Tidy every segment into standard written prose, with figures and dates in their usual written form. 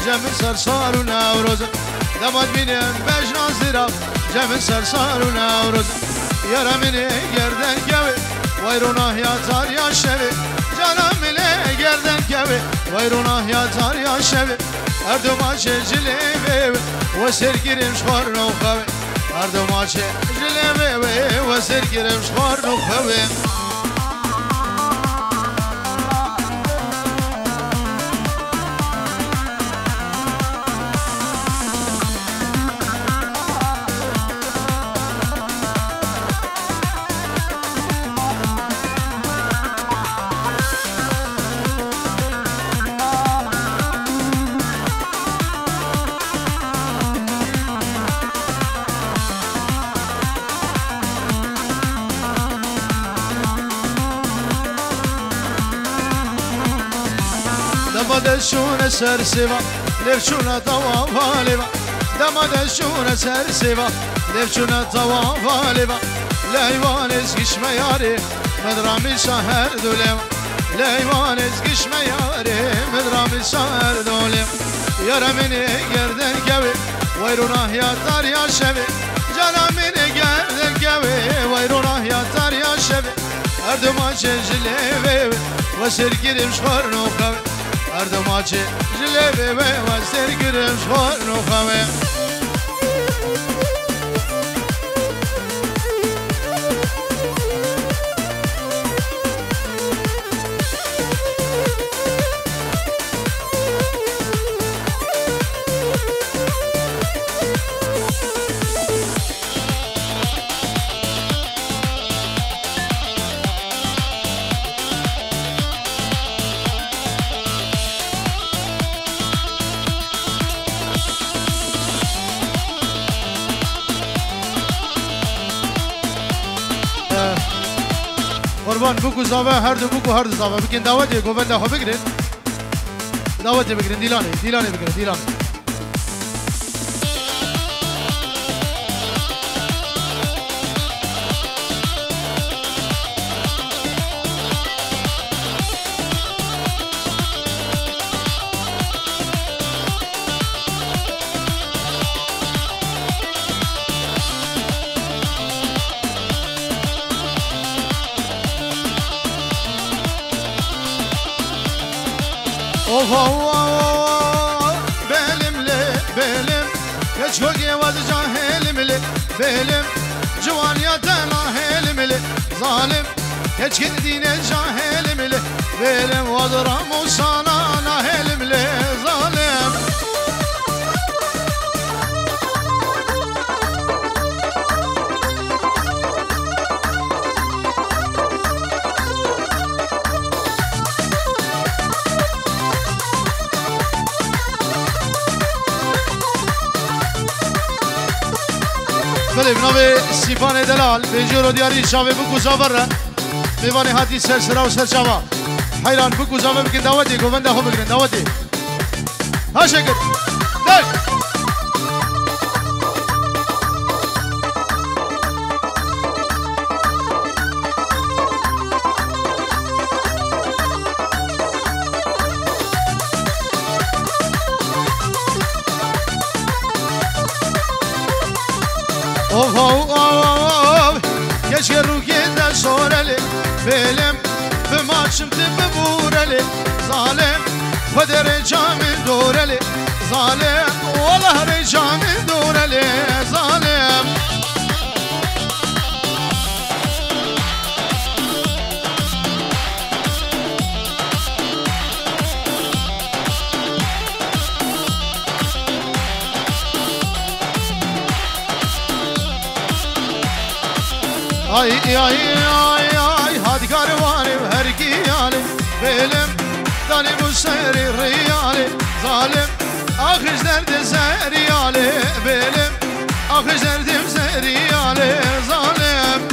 جم سرسار و نوروز دماد بینم بجنا زیرا جم سرسار و نوروز یارا منی گردن کوی ویرونا یا تار یا شوی جانم منی گردن کوی ویرونا یا تار یا شوی هر دو ماچه جلیبه و سرگیرم شخار نو خوی هر دو ماچه جلیبه و سرگیرم شخار نو خوی دمادشون سر سوا لفشون طواف لوا دمادشون سر سوا لفشون طواف لوا لایوان ازگیش میاره مدرامی شهر دولم لایوان ازگیش میاره مدرامی شهر دولم یارا منی گردن کوی ویرونه یا تار یا شوی جانا منی گردن کوی ویرونه یا تار یا شوی هر دو ماچه جلیبه و سرگیرم شخار نو خوی هر دو ماچه جلیبه و سرگیرم شخار نو خوی قربان بگو زاوه هر دو بگو هر دو زاوه بکن دعوتی گوونده ها بگیرید دعوتی بگیرید دیلانه بگیرید دیلانه belim çok yavaş cahilim li belim civan ya delahilim li zalim hiç kendine cahilim li belim vadram sana nahilim li zalim بله بنابه سیفان دلال به جورو دیاری شاوه بگو زاوره میوانه حدی سرسرا و سرچاوا حیران بگو زاوه بکن دعوتی گوونده ها بگرن دعوتی ها شکر دک keşke ruhiyede soreli belim bir maçım tipi vureli zalim kadere camil doğreli zalim vallahi camil doğreli zalim ay ay ay ay hadi karvanım her giyalim belim dani bu seri riyali zalim ahizlerde seriyali belim ahizlerdim seriyali zalim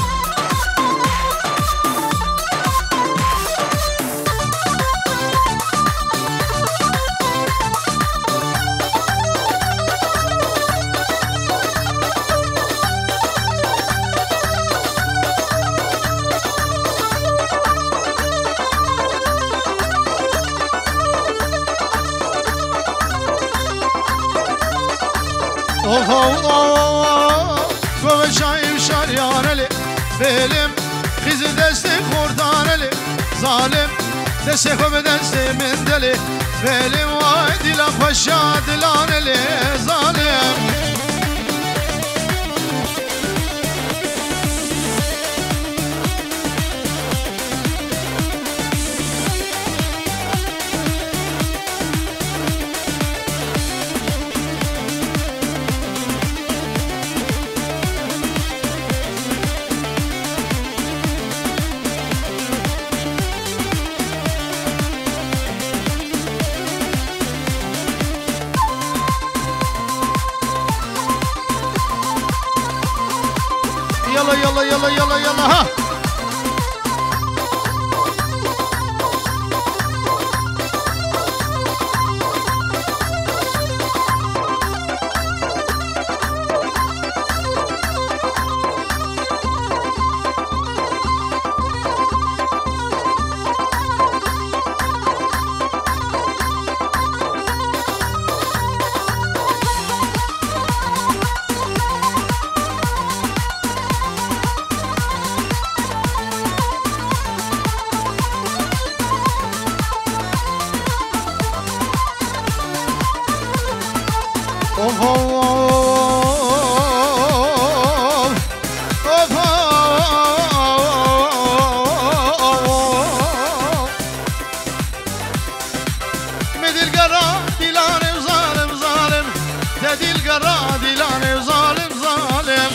Oh oh oh Kove şayim şaryaneli Belim Kızı desti kurdaneli Zalim Deste kove desti mindeli Belim vay dilan paşa dilaneli Zalim Yalla yalla yalla yalla yalla ha. Oh oh Medil gara dilanem zalim zalim Dedil gara dilanem zalim zalim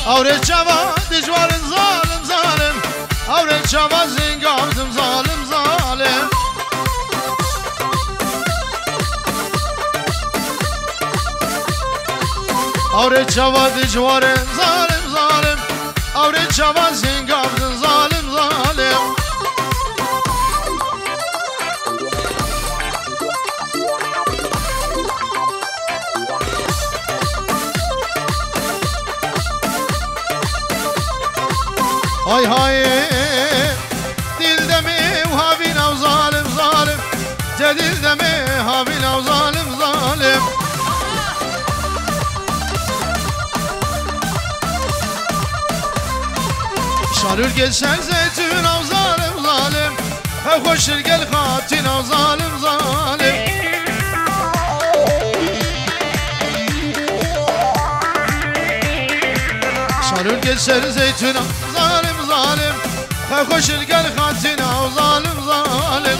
Avret çava dicvarın zalim zalim Avret çava zingavdım zalim zalim Avret çava dicvarın zalim zalim Avret çava zingavdım zalim zalim Hay hay Dilde mi havin av zalim zalim Dilde mi havin av zalim zalim Şarül gelsen zeytün av zalim zalim Hev koşur gel hatin av zalim zalim Şarül gelsen zeytün av zalim zalim Hev koşur gel hatin av zalim zalim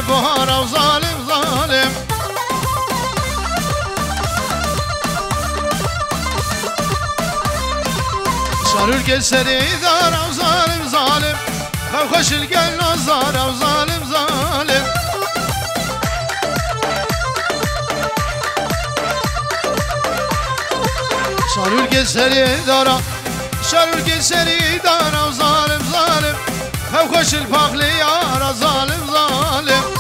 Buhar av zalim zalim Şarül geseri dar av zalim zalim Hev koşul gel nazar av zalim zalim Şarül geseri dar Şarül geseri dar av zalim zalim Hev koşul pakli yar av zalim zalim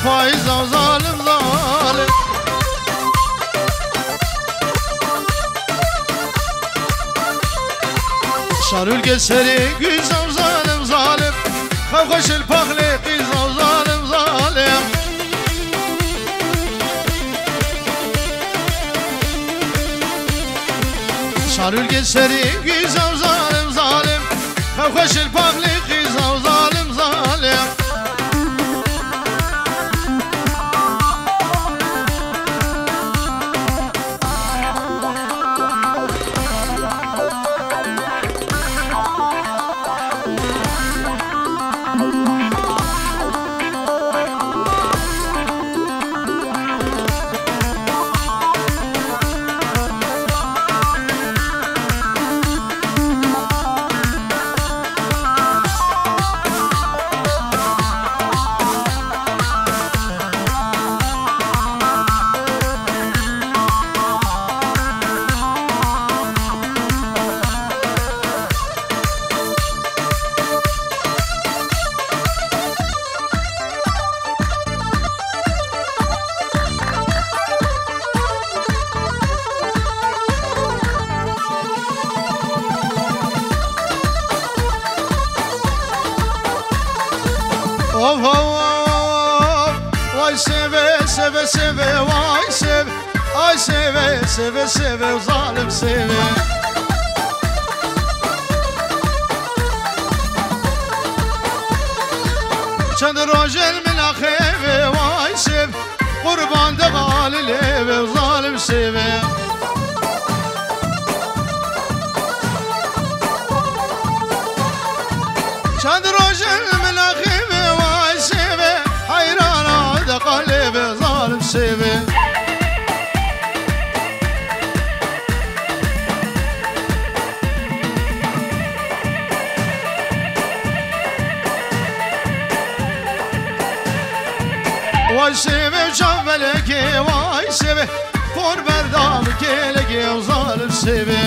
Faiz av zalim zalim Şarül geseri güz av zalim zalim Hev koşul pakli kız av zalim zalim Şarül geseri güz av zalim zalim Hev koşul pakli kız av zalim zalim seve seve vay seve. Ay seve seve seve zalim seve. چند راجل من خیوه وای سیب قربان دقال لیوه ظالم سیبه چند راجل من خیوه وای سیبه حیرانا دقال لیوه ظالم سیبه وای سیبه جبلکی وای سیبه پر بردام کلکی و ظالم سیبه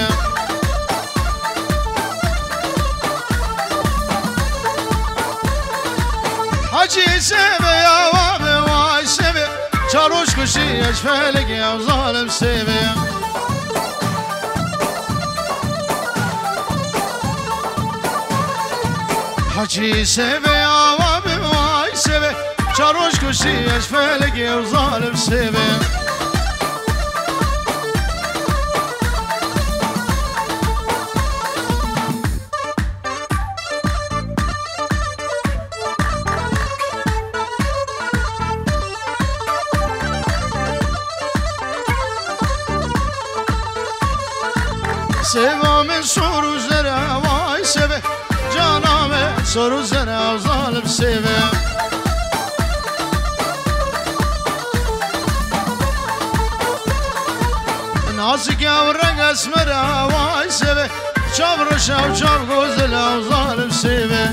حجی سیبه یا وابه وای سیبه چاروش کشی اجفلکی و ظالم سیبه حجی سیبه یا وابه وای سیبه چاروش کشی اشفلکی و ظالم سیبه سیبا من سورو زره وای سیبه جانامه سورو زره و ظالم سیبه ناسك يا ورق اسمره واي سيبه شاف رشا وشاف غزله وظالم سيبه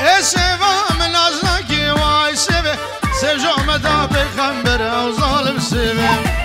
اي سيبه من ازنكي واي سيبه سيجو مدى بخنبره وظالم سيبه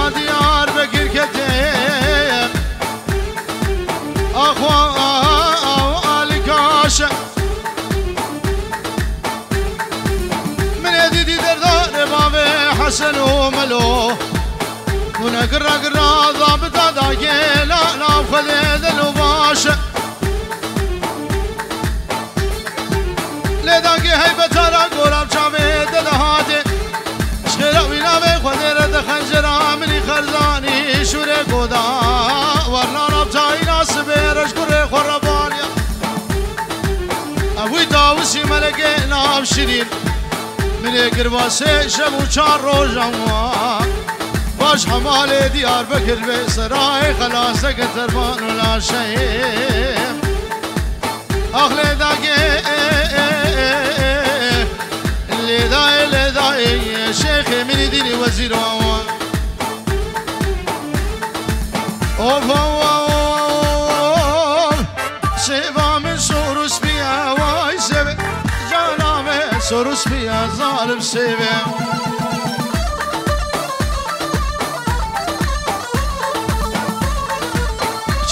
ديار بكر كتير أخوة الكاشة من يدي دردار بابي حسن وملو ونقرا قرا ضابط داقي لا خذيد الوباشة لداقي هيبة ترى قرام شامي دهاتي شخيرا وينا بخذيرة خنجرة مني خرزاني شوري قودا ورنا ربطاي ناس بيرش قري خربانيا أبوي داوسي ملقي ناب شرين مني قرباسي شبو چار روجاما باش حمالي ديار بكر بسراي خلاصك تربان ولا شيء أخلي داقي اللي داي شيخي من ديني وزير وعوان اوف سيبا من سوروس بيا واي سيبا جانامي سوروس بيا ظالم سيبا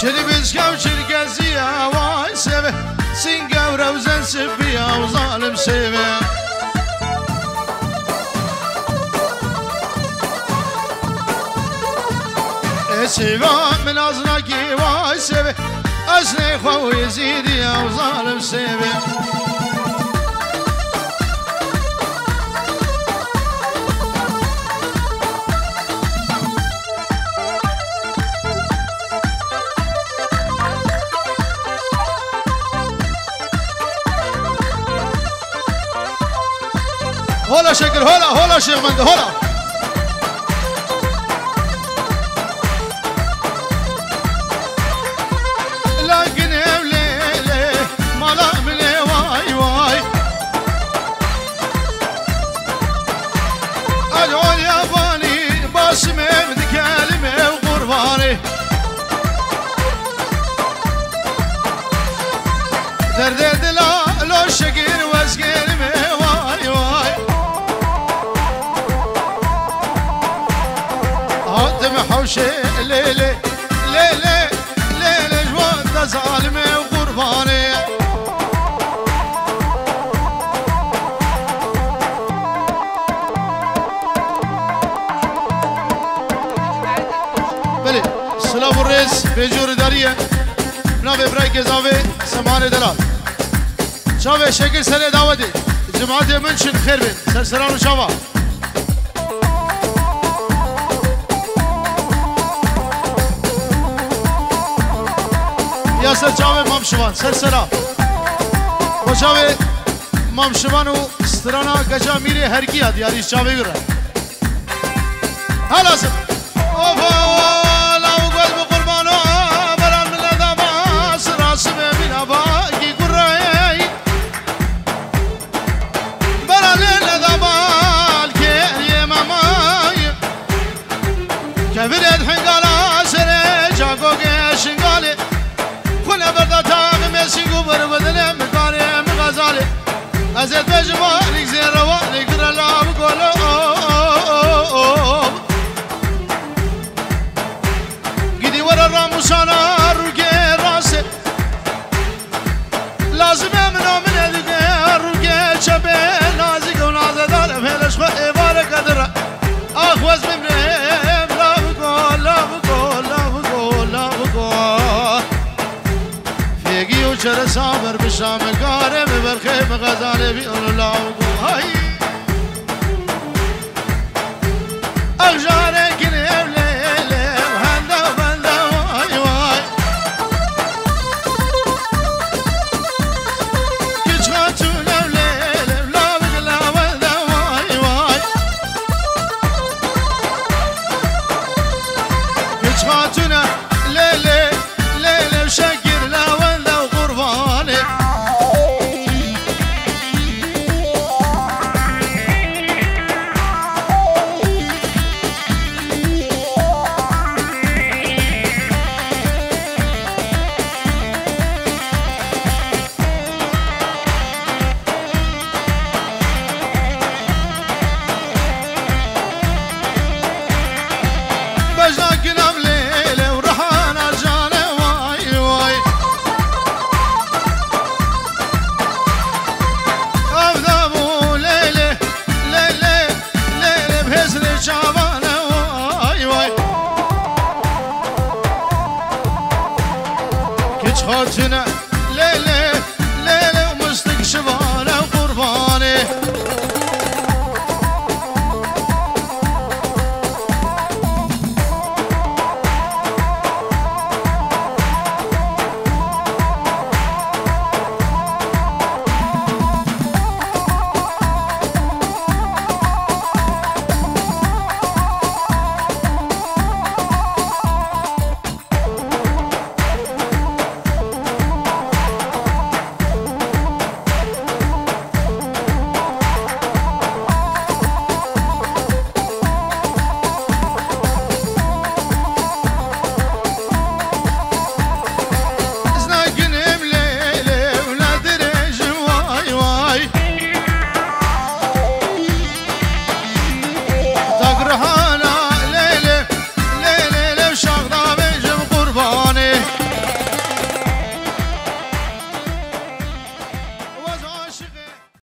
چري بزكاو شركزيا واي سيبا سنقاو روزن سبيا وظالم سيبا سيبا من أزنكي واي سيبا أسني خو يزيدي يا وظالم سيبا هلا شكر هلا شيخ مند هلا درد دلا لو شكر واسقر واي واي محوشي ليلي ليلي ليلي جواد ظالمي وقرباني بلي سلام الرئيس بجور داريه ناوي برايك زاوي سمانه دلال شاوي شكل سنه دعوتي جماعت منشن خير بين سرسران وشاوا ياسر جاوي مامشوان سرسرا وشاوي مامشوان وسترانا گجا میره هرگی هد یاری شاوي گره هلا سر كبرت حنقالا سري جاكو شنقالي خنا بردا تاغ مسيقو بربدل مقالي مغازالي أزيد بجمالك زين روالك رلا بقولو قدي ورا الراموسانا روكي راسي لازم امنا من هذيك روكي شبه نازك ونازدار بهلش خي بارك قدر اخوز من چرا صابر بشام کاره ببرخه بغزاله بیون لاغو های اخجاره کنیم لیلی هنده و بنده وای وای کچ خاتونم لیلی لابق لابنده وای وای کچ خاتونم لیلی لیلی شکر خاتنا